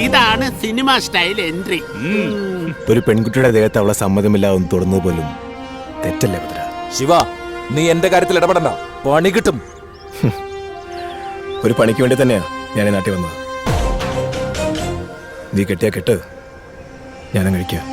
ഇതാണ് cinema style entry. ഒരു പെൺകുട്ടിയുടെ ദേഹത്ത് അവളെ സമ്മതമില്ലാതെ തൊടുന്നത് പോലും തെറ്റല്ലേ ഭദ്ര? ശിവ, നീ എന്റെ കാര്യത്തിൽ ഇടപെടണ്ട, പണി കിട്ടും. ഒരു പണിക്ക് വേണ്ടി തന്നെയാ ഞാൻ ഈ നാട്ടിൽ വന്നത്. നീ കെട്ടിയാ കെട്ട്, ഞാനും കഴിക്കാം.